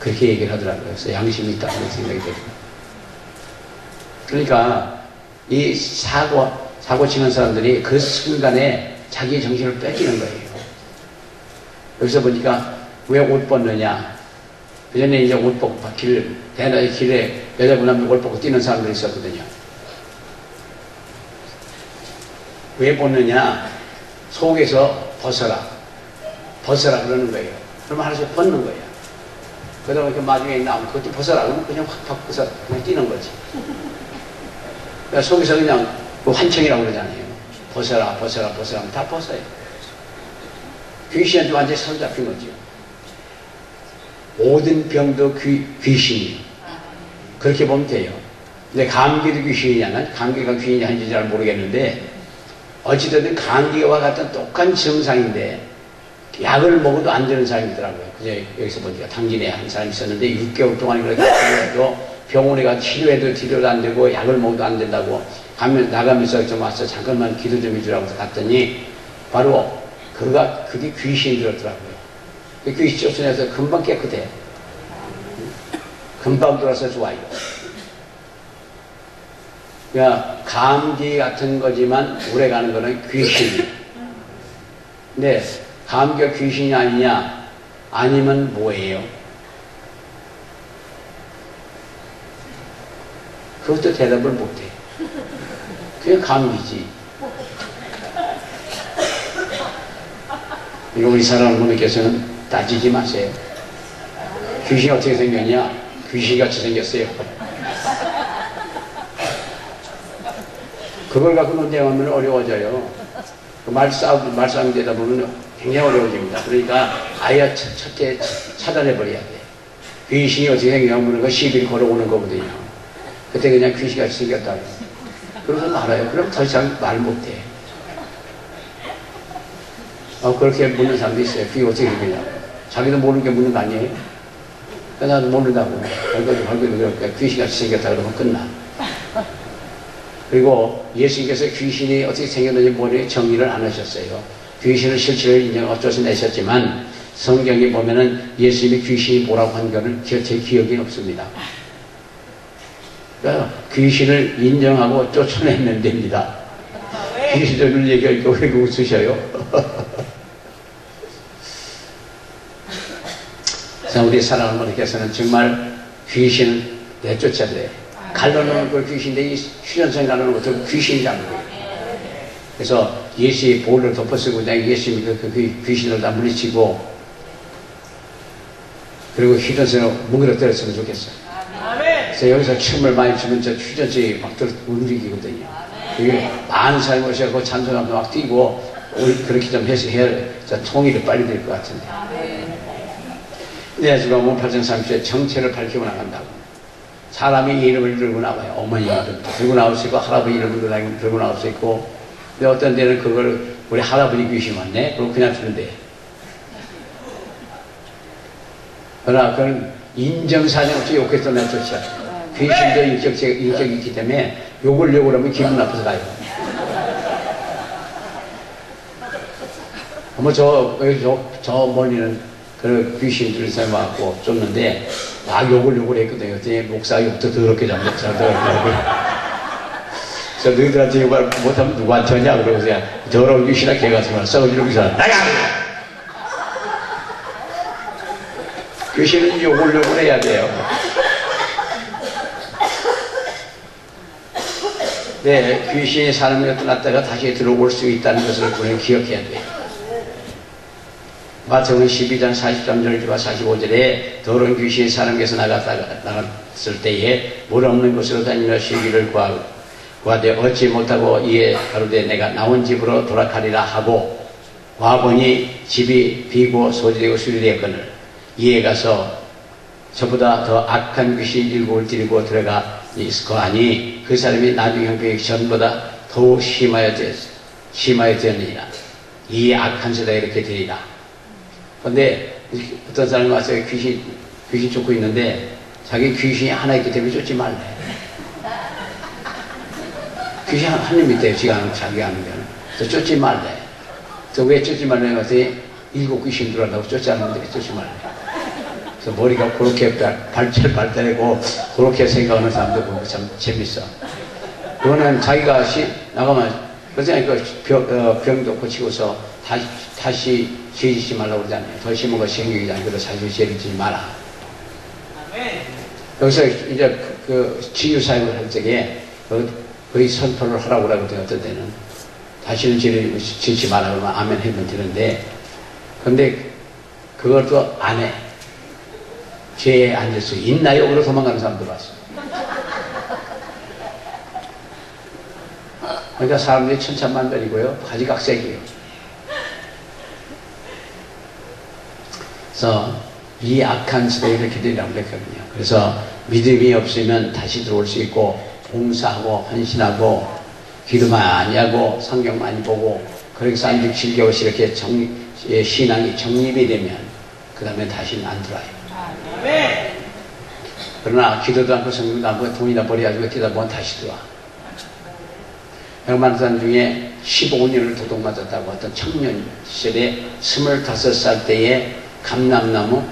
그렇게 얘기를 하더라고요. 그래서 양심이 있다고 생각이 들어요. 그러니까 이 사고 치는 사람들이 그 순간에 자기의 정신을 뺏기는 거예요. 여기서 보니까 왜 옷 벗느냐. 그 전에 이제 옷 벗고 대낮에 길에 여자분 한 명 옷 벗고 뛰는 사람들이 있었거든요. 왜 벗느냐. 속에서 벗어라 그러는 거예요. 그러면 하나씩 벗는 거예요. 그러다 보니까 마중에 나오면 그것도 벗어라 그러면 그냥 확 벗어 그냥 뛰는 거지. 그러니까 속에서 그냥 환청이라고 그러잖아요. 벗어라 하면 다 벗어요. 귀신한테 완전히 사로잡힌 거죠. 모든 병도 귀신이에요. 그렇게 보면 돼요. 근데 감기도 귀신이냐면 감기가 귀신이 아닌지 잘 모르겠는데 어찌됐든 감기와 같은 똑같은 증상인데 약을 먹어도 안 되는 사람이 있더라고요. 그제 여기서 보니까 당진에 한 사람이 있었는데 6개월 동안 그렇게 병원에 가서 치료도 안 되고 약을 먹어도 안 된다고 나가면서 좀 와서 잠깐만 기도 좀 해주라고 갔더니 바로 그게 귀신이 들었더라고요. 그 귀신 쫓아내서 금방 깨끗해. 금방 돌아서 좋아요. 그러니까 감기 같은 거지만 오래 가는 거는 귀신이에요. 근데 감기가 귀신이 아니냐? 아니면 뭐예요? 그것도 대답을 못해. 그게 감기지. 이거 우리 사랑부님께서는 따지지 마세요. 귀신이 어떻게 생겼냐? 귀신같이 생겼어요. 그걸 갖고 논쟁하면 어려워져요. 그 말싸움이 되다 보면 굉장히 어려워집니다. 그러니까 아예 첫째 차단해버려야 돼. 귀신이 어떻게 생겼냐면 그 시비를 걸어오는 거거든요. 그때 그냥 귀신같이 생겼다고. 그러서 말아요. 그럼 더 이상 말 못해. 그렇게 묻는 사람도 있어요. 그게 어떻게 생겼냐고. 자기도 모르는 게 묻는 거 아니에요? 나도 모른다고. 벌거지 귀신같이 생겼다 그러면 끝나. 그리고 예수님께서 귀신이 어떻게 생겼는지 뭐니 정의를 안 하셨어요. 귀신의 실체를 인정 어쩌서 내셨지만 성경에 보면은 예수님이 귀신이 뭐라고 한 거는 제 기억이 없습니다. 그러니까 귀신을 인정하고 쫓아내면 됩니다. 귀신을 얘기하니까 왜 웃으셔요? 우리 사랑하는 분께서는 정말 귀신을 내쫓아야 돼요. 갈라놓은 그 귀신인데 이 휴전선에 갈라놓은 것도 귀신이라는 거예요. 그래서 예수의 보혈을 덮어쓰고 그냥 예수님이 그 귀신을 다 물리치고 그리고 휴전선에 뭉그러뜨렸으면 좋겠어요. 그래서 여기서 춤을 많이 추면 저 휴전선이 막 움직이거든요. 이게 많은 사람이 오셔서 찬송하면서 막 뛰고 그렇게 좀 해서 통일이 빨리 될 것 같은데. 네, 지금 830에 정체를 밝히고 나간다고. 사람이 이름을 들고 나와요. 어머니 이름도 들고 나올 수 있고, 할아버지 이름을 들고 나올 수 있고, 근데 어떤 데는 그걸 우리 할아버지 귀신 왔네? 그럼 그냥 주는데. 그러나 그건 인정사정 없이 욕해서 내쫓아. 귀신도 인격이 있기 때문에 욕을 하면 기분 나빠서 가요. 저 멀리는 그 귀신 들은 사람이 와갖고 쫓는데 막 욕을 했거든요. 그랬더니 목사 욕도 더럽게 잘하더라고요. 그래서 너희들한테 욕을 못하면 누구한테 하냐? 그러고 그냥 더러운 귀신아 개같은 썩어지는 귀신아 나가! 귀신은 욕을 해야 돼요. 네, 귀신이 사람을 떠났다가 다시 들어올 수 있다는 것을 우리는 기억해야 돼요. 마태복음 12장 43절과 45절에 더러운 귀신이 사람에게서 나갔을 때에 물 없는 곳으로 다니며 쉬기를 구하되 얻지 못하고 이에 가로되 내가 나온 집으로 돌아가리라 하고 와보니 집이 비고 소지되고 수리되었거늘 이에 가서 저보다 더 악한 귀신 일곱을 데리고 들어가 있을 거 아니 그 사람이 나중 형편이 전보다 더욱 심하여 되느니라. 이 악한 세대가 이렇게 되리라. 근데 어떤 사람이 와서 귀신 쫓고 있는데 자기 귀신이 하나 있기 때문에 쫓지 말래. 귀신 한 놈 있대요. 자기가 아는 데는. 그래서 쫓지 말래. 그래서 왜 쫓지 말래? 그랬더니 7 귀신 들어간다고 쫓지 않는데 쫓지 말래. 그래서 머리가 그렇게 발달하고 그렇게 생각하는 사람도 보고 참 재밌어. 그거는 자기가 나가면 그러잖아요. 병도 고치고서 다시 죄 짓지 말라고 그러잖아요. 더 심은 것이 행위이지 않고도 사실 죄를 짓지 마라. 아멘. 여기서 이제 그 치유사역을 할 적에 거의 선포를 하라고 그러거든요. 어떤 때는 다시는 죄를 짓지 마라 그러면 아멘 하면 되는데 근데 그것도 안 해. 죄에 앉을 수 있나요? 그러고 도망가는 사람도 봤어. 그러니까 사람들이 천차만별이고요. 가지각색이에요. 그래서 이 악한 시대에 이렇게 되리라고 그랬거든요. 그래서 믿음이 없으면 다시 들어올 수 있고 봉사하고 헌신하고 기도 많이 하고 성경 많이 보고 그렇게 사람들이 즐겨서 이렇게 신앙이 정립이 되면 그 다음에 다시는 안 들어와요. 아멘. 그러나 기도도 않고 성경도 않고 돈이나 버려가지고 기도다 보면 다시 들어와. 백만 사람 중에 15년을 도둑맞았다고 어떤 청년 시절에 25살 때에 감람나무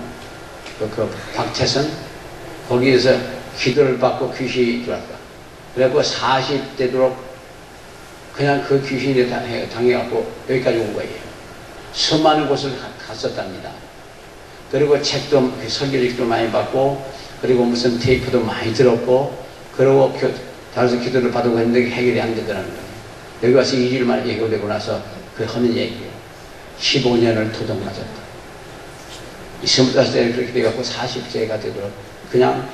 그 박태선 거기에서 기도를 받고 귀신이 들어왔다. 그래갖고 40대도록 그냥 그 귀신이 당해갖고 여기까지 온 거예요. 수많은 곳을 갔었답니다. 그리고 책도 설교책도 많이 받고 그리고 무슨 테이프도 많이 들었고 그리고 다른 기도를 받고 했는데 해결이 안 되더라는 거예요. 여기 와서 2일 만에 해결되고 나서 그 하는 얘기예요. 15년을 도둑맞았다. 25살에 그렇게 돼갖고 40세가 되도록 그냥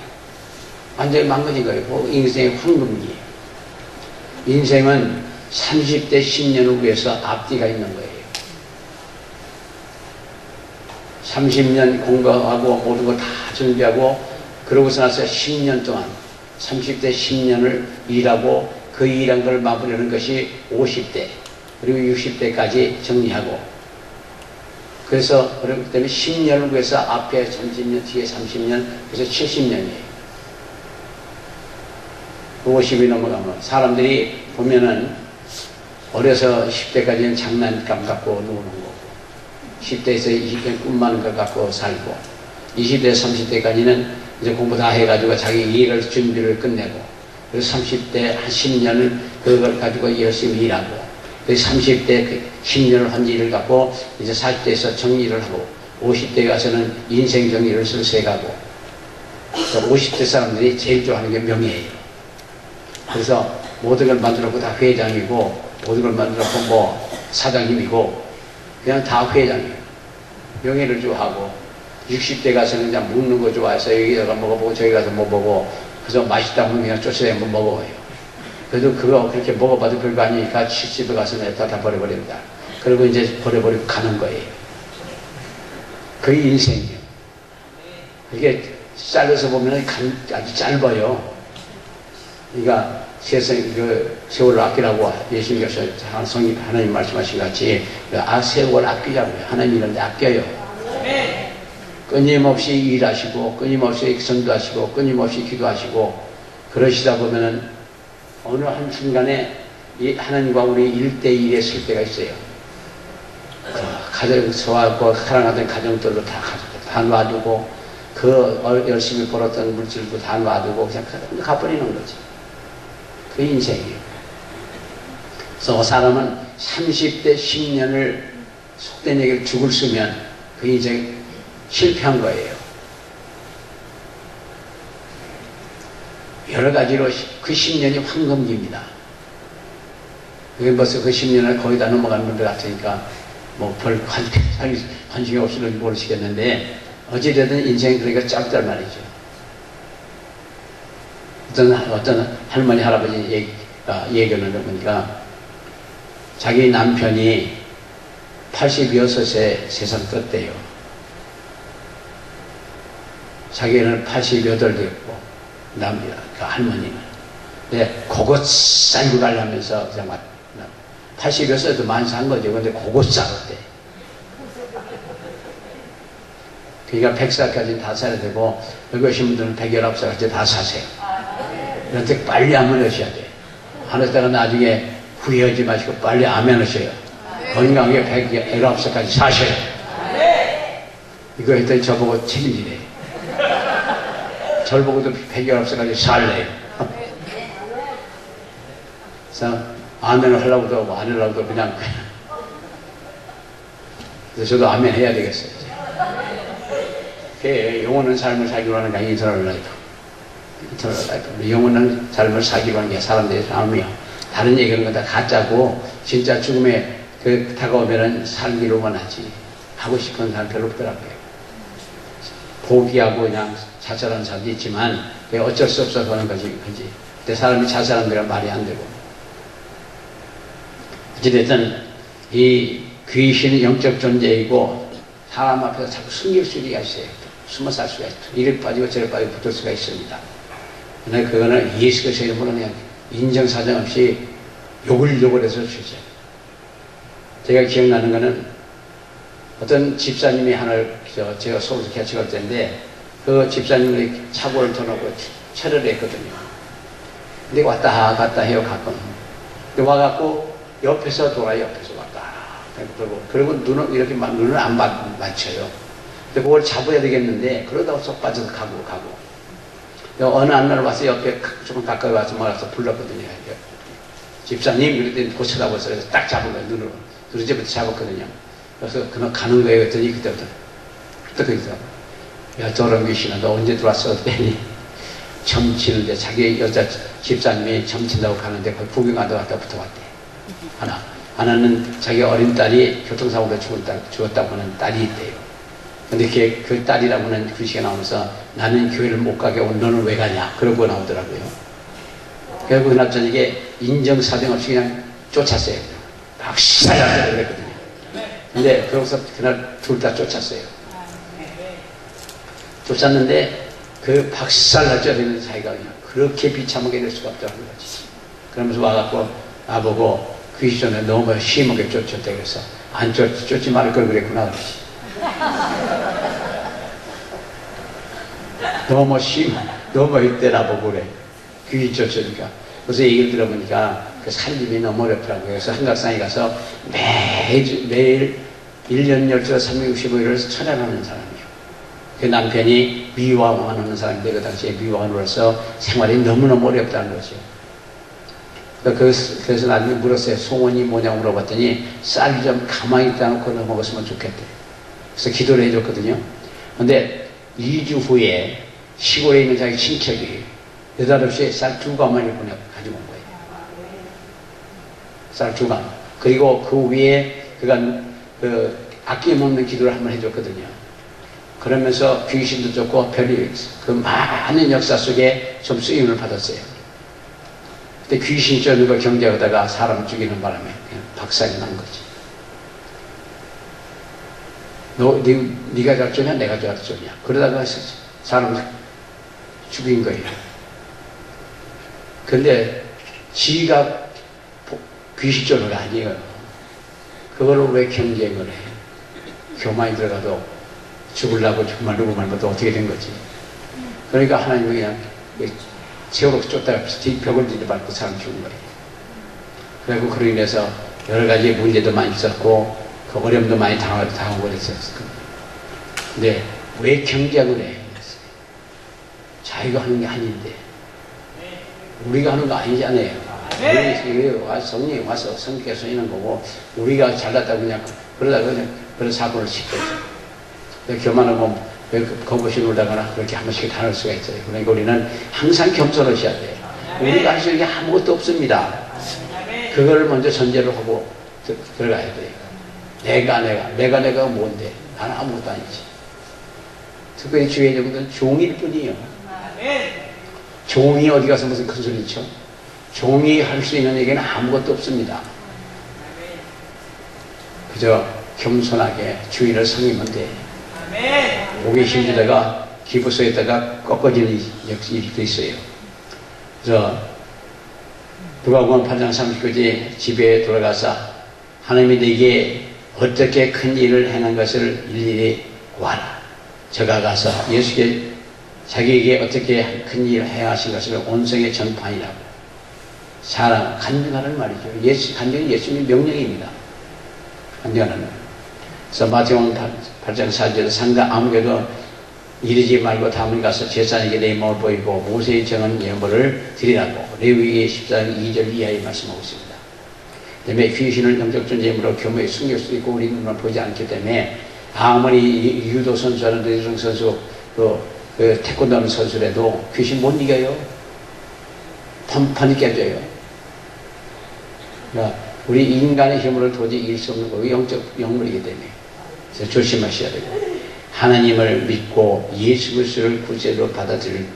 완전히 망가진 거예요. 그 인생의 황금기예요. 인생은 30대 10년을 위해서 앞뒤가 있는 거예요. 30년 공부하고 모든 거 다 준비하고 그러고서 나서 10년 동안 30대 10년을 일하고 그 일한 걸 마무리하는 것이 50대 그리고 60대까지 정리하고 그래서 그렇기 때문에 10년을 위해서 앞에 30년 뒤에 30년 그래서 70년이에요. 50이 넘어가면 사람들이 보면은 어려서 10대까지는 장난감 갖고 노는 거고 10대에서 20대 꿈 많은 걸 갖고 살고 20대 30대까지는 이제 공부 다 해가지고 자기 일을 준비를 끝내고 그래서 30대 한 10년을 그걸 가지고 열심히 일하고 그래서 30대 10년을 한 일을 갖고 이제 40대에서 정리를 하고 50대 가서는 인생 정리를 슬슬해가고 50대 사람들이 제일 좋아하는 게 명예예요. 그래서 모든 걸 만들었고 다 회장이고 모든 걸 만들었고 뭐 사장님이고 그냥 다 회장이에요. 명예를 좋아하고 60대 가서는 그냥 먹는 거 좋아해서 여기다가 먹어보고 저기 가서 먹어보고 그래서 맛있다면 그냥 쫓아다니면 먹어요. 그래도 그거 그렇게 먹어봐도 별거 아니니까 70에 가서 냅다 다 버려버립니다. 그리고 이제 버려버리고 가는 거예요. 그게 인생이에요. 이게 잘라서 보면 아주 짧아요. 그러니까 세월을 아끼라고 예수님께서 하나님 말씀하신 같이 세월 아끼자고요. 하나님 이런데 아껴요. 끊임없이 일하시고 끊임없이 전도하시고 끊임없이 기도하시고 그러시다 보면은 어느 한순간에 하나님과 우리 1대1에 쓸 때가 있어요. 저하고 사랑하던 가정들로 다 놔두고 그 열심히 벌었던 물질도 다 놔두고 그냥 가버리는 거지. 그 인생이에요. 그래서 사람은 30대 10년을 속된 얘기를 죽을 쓰면 그 인생 실패한 거예요. 여러 가지로 그 10년이 황금기입니다. 그게 벌써 그 10년을 거의 다 넘어간 분들 같으니까 뭐 별 관심이 없을지 모르시겠는데 어찌되든 인생이 그러니까 짧단 말이죠. 어떤 할머니 할아버지 얘기를 해보니까 자기 남편이 86세 세상 떴대요. 자기는 88 됐고, 그 할머니는. 근데 그것 쌀고 가려면서 그냥 80여서도 많이 산 거죠. 근데 그것 싸웠대. 그러니까 100살까지 다 사야 되고, 여기 오신 분들은 119살까지 다 사세요. 그런데 빨리 아멘 하셔야 돼. 하늘다가 나중에 후회하지 마시고 빨리 아멘 하셔요. 건강하게 119살까지 사셔요. 이거 했더니 저보고 책임지래. 절 보고도 119살까지 살래요. 그래서 아멘을 하려고도 하고 안 하려고도 그냥. 그래서 저도 아멘 해야 되겠어요. 영원한 삶을 살기로 하는 게 이터널 라이프. 영원한 삶을 살기로 하는 게 사람들의 삶이요. 다른 얘기하는 건 다 가짜고, 진짜 죽음에 다가오면은 살기로만 하지. 하고 싶은 사람 별로 없더라고요. 포기하고 그냥 자살하는 사람도 있지만, 그게 어쩔 수 없어서 하는 거지, 그지? 근데 사람이 자살하는 거란 말이 안 되고. 어찌됐든, 이 귀신은 영적 존재이고, 사람 앞에서 자꾸 숨길 수가 있어요. 숨어 살 수가 있어요. 이를 빠지고 저를 빠지고 붙을 수가 있습니다. 그러나 그거는 예수 그리스도의 이름으로 그냥 인정사정 없이 욕을 해서 주죠. 제가 기억나는 거는 어떤 집사님이 제가 서울에서 개척할 때인데 그 집사님이 차고를 쳐놓고 철회를 했거든요. 근데 왔다 갔다 해요, 가끔. 근데 와갖고 옆에서 돌아요, 옆에서 왔다. 그리고 눈을 이렇게 눈을 안 맞춰요. 근데 그걸 잡아야 되겠는데 그러다가 쏙 빠져서 가고. 어느 날 와서 옆에 조금 가까이 와서 말아서 불렀거든요. 집사님, 그랬더니 고쳐다보서 그래서 딱 잡은 거예요, 눈으로. 두리제부터 잡았거든요. 그래서 그냥 가는 거예요. 그랬더니 그때부터 그러더라고. 야, 저런 귀신아, 너 언제 들어왔어? 그랬더니 점치는데 자기 여자 집사님이 점친다고 가는데 거기 구경하다 왔다 붙어왔대. 하나는 자기 어린 딸이 교통사고로 죽었다고 하는 딸이 있대요. 근데 그 딸이라고 하는 글씨가 나오면서 나는 교회를 못 가게 하고 너는 왜 가냐? 그러고 나오더라고요. 결국 그날 저녁에 인정사정 없이 그냥 쫓았어요. 박살나서 그랬거든요. 근데 그러고서 그날 둘 다 쫓았어요. 쫓았는데 그 박살나줘야 되는 사이가 그냥 그렇게 비참하게 될 수가 없다는 거지. 그러면서 와갖고 나보고 귀신 전에 너무 심하게 쫓았다 그래서 안 쫓지 말을 걸 그랬구나 그러지. 너무 이때나 보고 그래. 귀신 쫓으니까. 그래서 얘기를 들어보니까 그 살림이 너무 어렵더라고요. 그래서 한각산에 가서 매일 1년 12달 365일을 철야하는 사람이에요. 그 남편이 미화원하는 사람인데 그 당시에 미화원으로서 생활이 너무너무 어렵다는 거죠. 그래서 나중에 물었어요. 소원이 뭐냐고 물어봤더니 쌀 좀 가만히 있다 놓고 넣어 먹었으면 좋겠대. 그래서 기도를 해줬거든요. 근데 2주 후에 시골에 있는 자기 친척이 느닷없이 쌀 2가마니를 가지고 온 거예요. 쌀 2가마. 그리고 그 위에 그가 아낌없는 기도를 한번 해줬거든요. 그러면서 귀신도 쫓고 별이 그 많은 역사 속에 좀 쓰임을 받았어요. 근데 귀신 쫓는 걸 경계하다가 사람 죽이는 바람에 그냥 박살이 난 거지. 네가 작전이야? 내가 작전이야? 그러다가 사람 죽인 거예요. 근데 지가 귀신 쫓는 거 아니에요. 그거를 왜 경쟁을 해? 교만이 들어가도 죽으려고 정말 누구 말고도 어떻게 된 거지? 그러니까 하나님이 그냥 세월호 쫓다가 벽을 뒤집어밟고 사람 죽은 거예요. 그리고 그로 인해서 여러 가지 문제도 많이 있었고 그 어려움도 많이 당하고 그랬었어요. 근데 왜 경쟁을 해? 자기가 하는 게 아닌데 우리가 하는 거 아니잖아요. 우리 성령이 와서 성격에서 있는 거고 우리가 잘났다고 그냥 그러다가 그런 사고를 시켰죠. 교만하고 겁없이 놀다거나 그렇게 한 번씩 당할 수가 있어요. 그러니까 우리는 항상 겸손하셔야 돼요. 우리가 할 수 있는 게 아무것도 없습니다. 그걸 먼저 전제로 하고 들어가야 돼요. 내가 뭔데? 나는 아무것도 아니지. 특별히 주의 정도는 종일 뿐이에요. 종이 어디 가서 무슨 큰 소리 쳐? 종이 할 수 있는 얘기는 아무것도 없습니다. 그저 겸손하게 주인을 섬기면 돼. 목에 힘주다가 기부 속에다가 꺾어지는 일도 있어요. 그래서 누가복음 8장 39절 집에 돌아가서 하나님이 네게 어떻게 큰 일을 행한 것을 일일이 구하라. 저가 가서 예수께 자기에게 어떻게 큰 일을 행하신 것을 온 성에 전파하니라고. 사람 간증하는 말이죠. 간증은 예수님의 명령입니다. 간증하는 말. 그래서 마태복음 8장 4절에서 상가 아무개도 이르지 말고 다문 가서 제사장에게 내 몸을 보이고 모세의 정한 예물을 드리라고 레위기 14장 2절 이하에 말씀하고 있습니다. 그다음에 귀신을 영적 존재물로 교묘히 숨길 수도 있고 우리 눈을 보지 않기 때문에 아무리 유도 선수하는 르이정 선수 그 태권도 하는 선수라도 귀신 못 이겨요. 판판이 깨져요. 그러니까 우리 인간의 힘으로 도저히 이길 수 없는 거고 영적 영물이기 때문에 그래서 조심하셔야 되고 하나님을 믿고 예수 그리스도를 구세주로 받아들일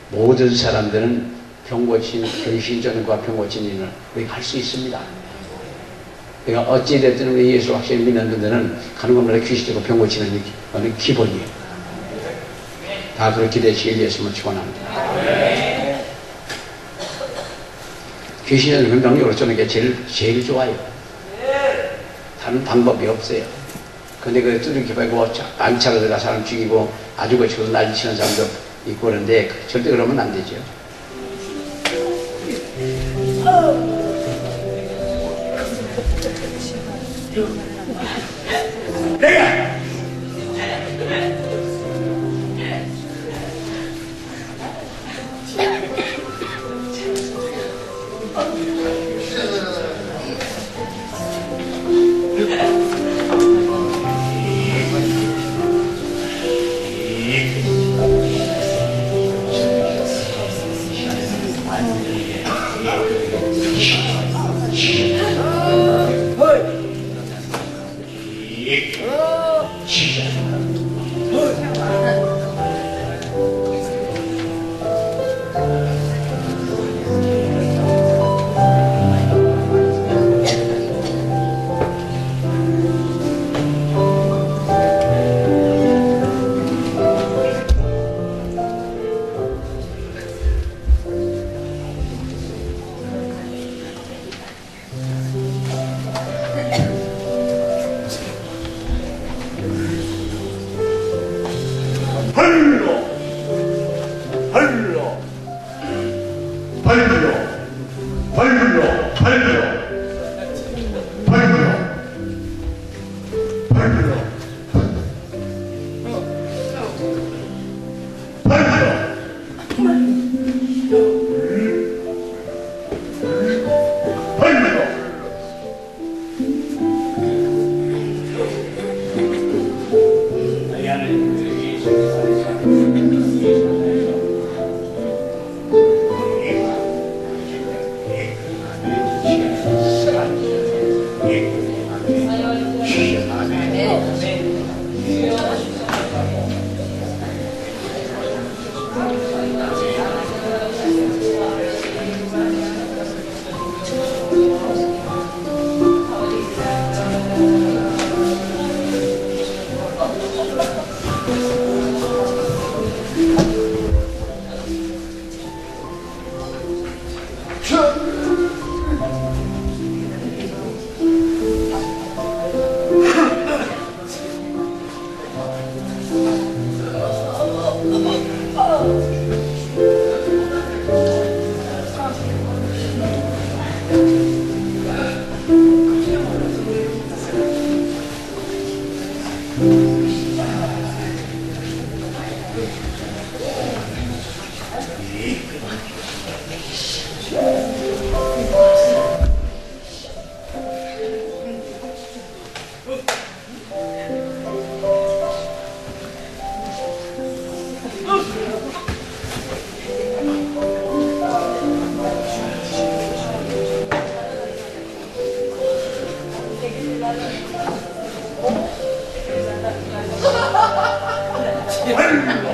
모든 사람들은 병고친 근신전과 병고친 일을 우리가 할 수 있습니다. 그러니까 어찌됐든 우리 예수 확실히 믿는 분들은 가는 것마다 귀신되고 병고치는 것은 기본이에요. 다 그렇게 되시길 예수님을 축원합니다. 귀신은 명령으로 쫓는 게 제일 좋아요. 다른 방법이 없어요. 근데 그 뚜렷이 말고 안차가 들어가 사람 죽이고 아주 거치고 난리 치는 사람도 있고 그런데 절대 그러면 안 되죠. 내가 아이고.